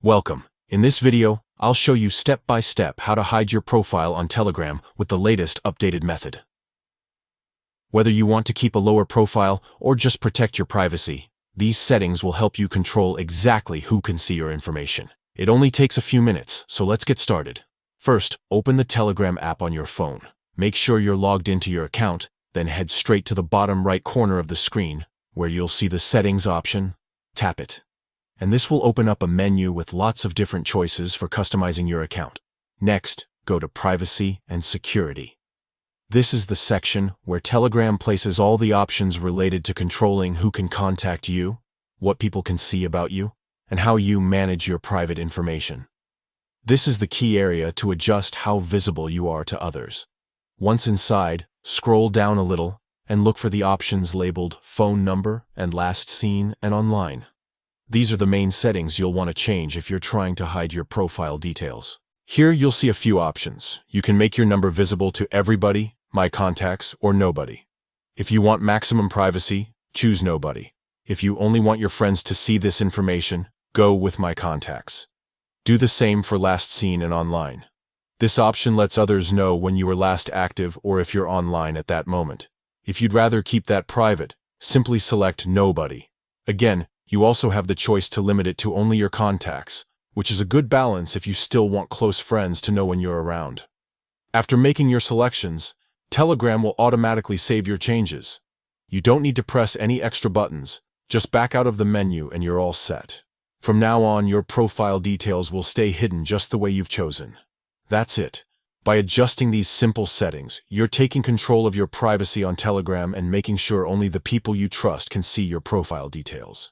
Welcome. In this video, I'll show you step by step how to hide your profile on Telegram with the latest updated method. Whether you want to keep a lower profile or just protect your privacy, these settings will help you control exactly who can see your information. It only takes a few minutes, so let's get started. First, open the Telegram app on your phone. Make sure you're logged into your account, then head straight to the bottom right corner of the screen, where you'll see the Settings option. Tap it. And this will open up a menu with lots of different choices for customizing your account. Next, go to Privacy and Security. This is the section where Telegram places all the options related to controlling who can contact you, what people can see about you, and how you manage your private information. This is the key area to adjust how visible you are to others. Once inside, scroll down a little and look for the options labeled Phone Number and Last Seen and Online. These are the main settings you'll want to change if you're trying to hide your profile details. Here you'll see a few options. You can make your number visible to everybody, my contacts, or nobody. If you want maximum privacy, choose nobody. If you only want your friends to see this information, go with my contacts. Do the same for last seen and online. This option lets others know when you were last active or if you're online at that moment. If you'd rather keep that private, simply select nobody. Again, you also have the choice to limit it to only your contacts, which is a good balance if you still want close friends to know when you're around. After making your selections, Telegram will automatically save your changes. You don't need to press any extra buttons, just back out of the menu and you're all set. From now on, your profile details will stay hidden just the way you've chosen. That's it. By adjusting these simple settings, you're taking control of your privacy on Telegram and making sure only the people you trust can see your profile details.